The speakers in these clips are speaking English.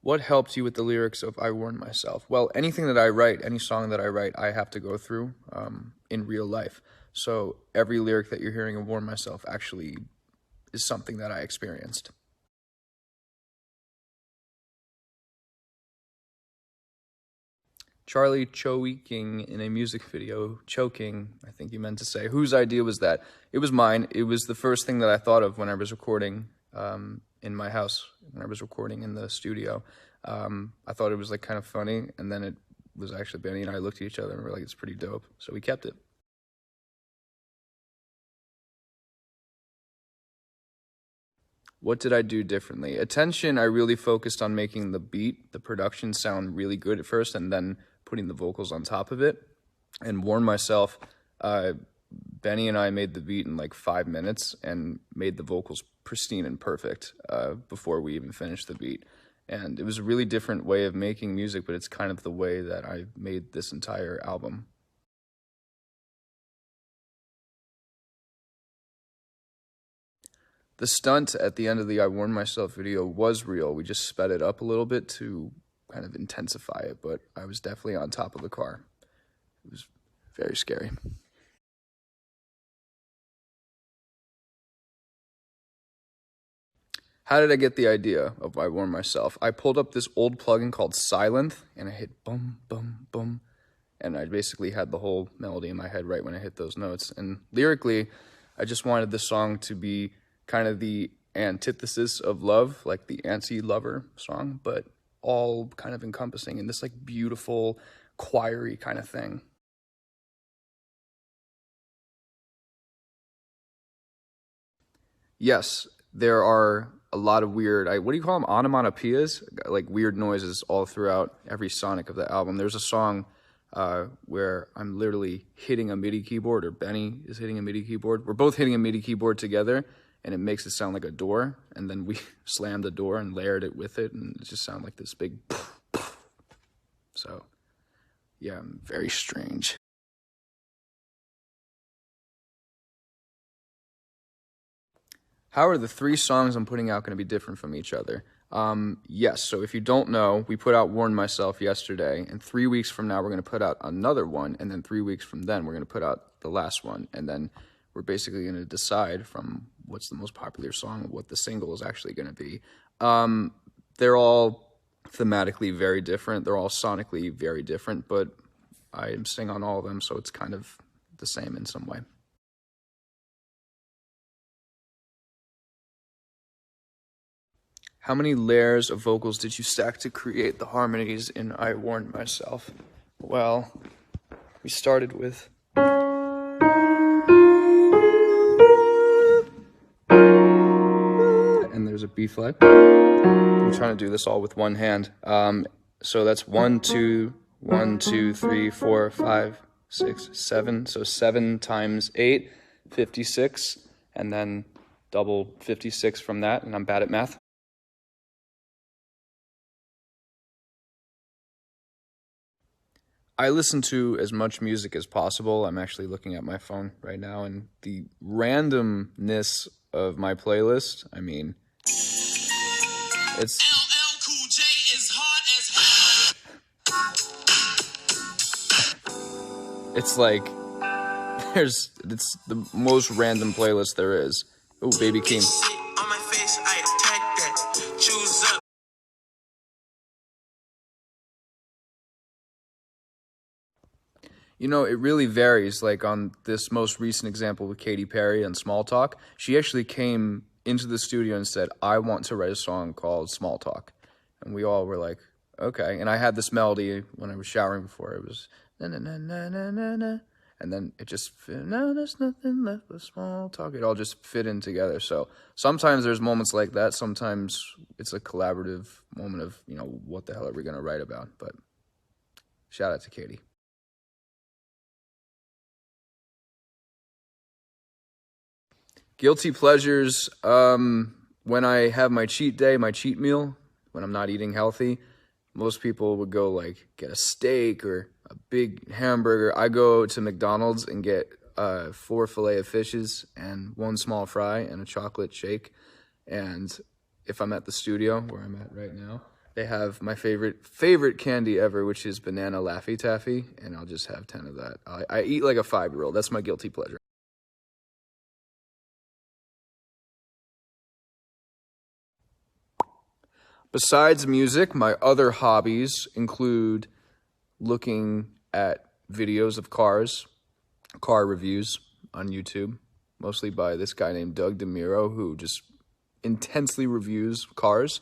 What helped you with the lyrics of I Warned Myself? Well, anything that I write, any song that I write, I have to go through in real life. So every lyric that you're hearing of Warn Myself actually is something that I experienced. Charlie choking in a music video, choking, I think you meant to say. Whose idea was that? It was mine. It was the first thing that I thought of when I was recording in my house, when I was recording in the studio. I thought it was like kind of funny, and then it was actually Benny and I looked at each other and we were like, it's pretty dope. So we kept it. What did I do differently? Attention, I really focused on making the beat, the production sound really good at first, and then putting the vocals on top of it. And Warn Myself, Benny and I made the beat in like 5 minutes and made the vocals pristine and perfect before we even finished the beat. And it was a really different way of making music, but it's kind of the way that I made this entire album. The stunt at the end of the I Warned Myself video was real. We just sped it up a little bit to kind of intensify it, but I was definitely on top of the car. It was very scary. How did I get the idea of I Warned Myself? I pulled up this old plugin called Silent, and I hit bum, bum, bum, and I basically had the whole melody in my head right when I hit those notes. And lyrically, I just wanted the song to be kind of the antithesis of love, like the anti-lover song, but all kind of encompassing in this like beautiful, choiry kind of thing. Yes, there are a lot of weird, what do you call them, onomatopoeias? Like weird noises all throughout every sonic of the album. There's a song where I'm literally hitting a MIDI keyboard, or Benny is hitting a MIDI keyboard. We're both hitting a MIDI keyboard together, and it makes it sound like a door, and then we slammed the door and layered it with it, and it just sounded like this big so yeah, very strange. How are the 3 songs I'm putting out going to be different from each other? Yes, so if you don't know, we put out Warn Myself yesterday, and 3 weeks from now we're going to put out another one, and then 3 weeks from then we're going to put out the last one, and then we're basically going to decide from what's the most popular song, what the single is actually going to be. They're all thematically very different. They're all sonically very different, but I sing on all of them, so it's kind of the same in some way. How many layers of vocals did you stack to create the harmonies in I Warned Myself? Well, we started with... and there's a B flat. I'm trying to do this all with one hand. So that's 1, 2, 1, 2, 3, 4, 5, 6, 7. So 7 times 8, 56, and then double 56 from that, and I'm bad at math. I listen to as much music as possible. I'm actually looking at my phone right now, and the randomness of my playlist, I mean, it's... LL Cool J is hard as hell. It's like, it's the most random playlist there is. Oh, Baby Keem. On my face, I attack that. Choose up. You know, it really varies. Like on this most recent example with Katy Perry and Small Talk, she actually came into the studio and said, I want to write a song called Small Talk. And we all were like, okay. And I had this melody when I was showering before. It was na na na na na na na. And then it just fit, no, there's nothing left but small talk. It all just fit in together. So sometimes there's moments like that. Sometimes it's a collaborative moment of, you know, what the hell are we going to write about? But shout out to Katy. Guilty pleasures, when I have my cheat day, my cheat meal, when I'm not eating healthy, most people would go like get a steak or a big hamburger. I go to McDonald's and get 4 fillet of fishes and 1 small fry and a chocolate shake. And if I'm at the studio, where I'm at right now, They have my favorite candy ever, which is banana Laffy Taffy, and I'll just have 10 of that. I eat like a 5-year-old. That's my guilty pleasure. Besides music, my other hobbies include looking at videos of cars, car reviews on YouTube, mostly by this guy named Doug DeMiro, who just intensely reviews cars.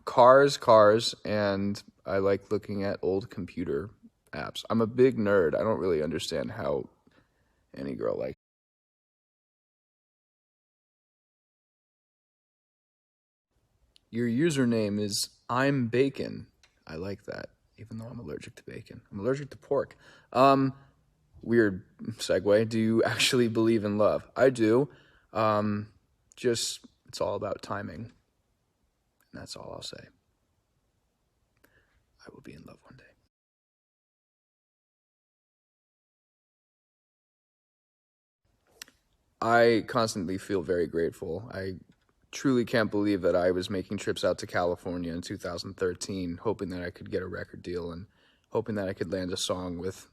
Cars, and I like looking at old computer apps. I'm a big nerd. I don't really understand how any girl like. Your username is I'm bacon. I like that, even though I'm allergic to bacon. I'm allergic to pork. Weird segue. Do you actually believe in love? I do. Just it's all about timing. And that's all I'll say. I will be in love one day. I constantly feel very grateful. I truly can't believe that I was making trips out to California in 2013, hoping that I could get a record deal and hoping that I could land a song with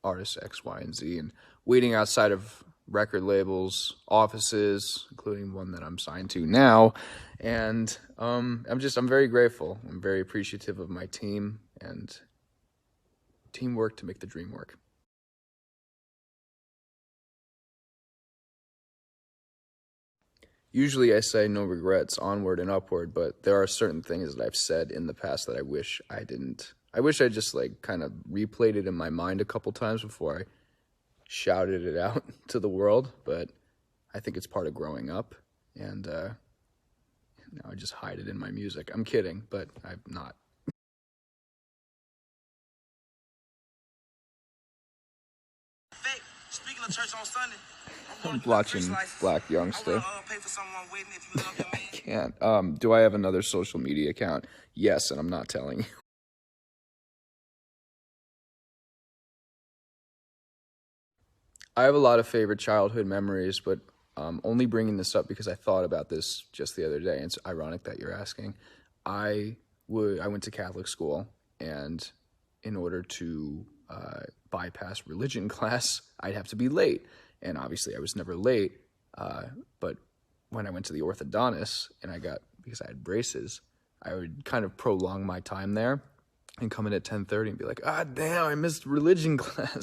artists X, Y, and Z, and waiting outside of record labels, offices, including one that I'm signed to now. And I'm very grateful. I'm very appreciative of my team and teamwork to make the dream work. Usually I say no regrets, onward and upward, but there are certain things that I've said in the past that I wish I didn't. I wish I just like kind of replayed it in my mind a couple times before I shouted it out to the world, but I think it's part of growing up, and now I just hide it in my music. I'm kidding, but I'm not. Speaking of church on Sunday, I'm watching Black Youngster. pay for someone waiting if you love your man. Can't. Do I have another social media account? Yes, and I'm not telling you. I have a lot of favorite childhood memories, but only bringing this up because I thought about this just the other day. And it's ironic that you're asking. I went to Catholic school, and in order to bypass religion class, I'd have to be late. And obviously, I was never late. But when I went to the orthodontist and because I had braces, I would kind of prolong my time there and come in at 10:30 and be like, ah, damn, I missed religion class.